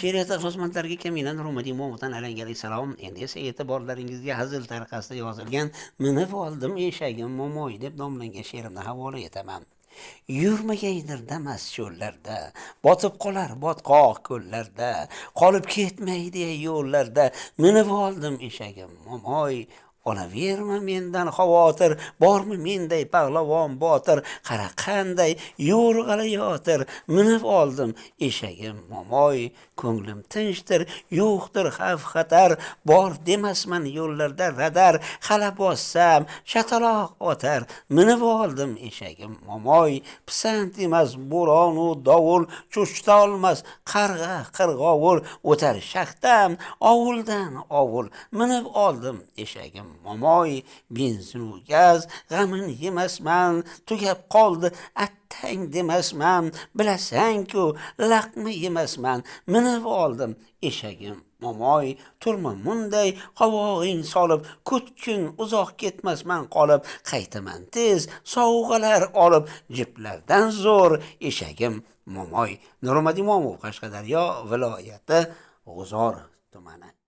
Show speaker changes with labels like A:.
A: She'riyat xizmatlariga Kamina Nurmadiy Mo'g'dan alangali salom. Endi esa e'tiborlaringizga hazil tariqasida yozilgan Minib oldim eshagim momoy deb nomlangan she'rimni havola etaman. Yurmagaydir damas cho'llarda, botib qolar botqoq ko'llarda, qolib ketmaydi yo'llarda, minib oldim eshagim momoy. Olaverma mendan xavotir, bormi menday pahlavon botir, qara qanday yo'rg'alayotir, minib oldim eshagim momoy. Ko'nglim tinchdir, yo'qdir xavf xatar, bor demasman yo'llarda radar, xala bossam shataloq otar, minib oldim eshagim momoy. Pisand emas bo'ronu dovul, cho'chita olmas qarg'a qirg'ovul, o'tar shaxtam ovuldan ovul, minib oldim eshagim momoy. Benzin u gaz g'amin yemasman, tugab qoldi attang demasman, bilasan-ku laqma yemasman, minib oldim eshagim momoy. Turma munday qovog'ing solib, kutkun uzoq ketmasman qolib, qaytaman tez sovg'alar olib, jiplardan zo'r eshagim momoy. Nurmadiy Mo'g'ov, Qashqadaryo viloyati G'uzor tumani.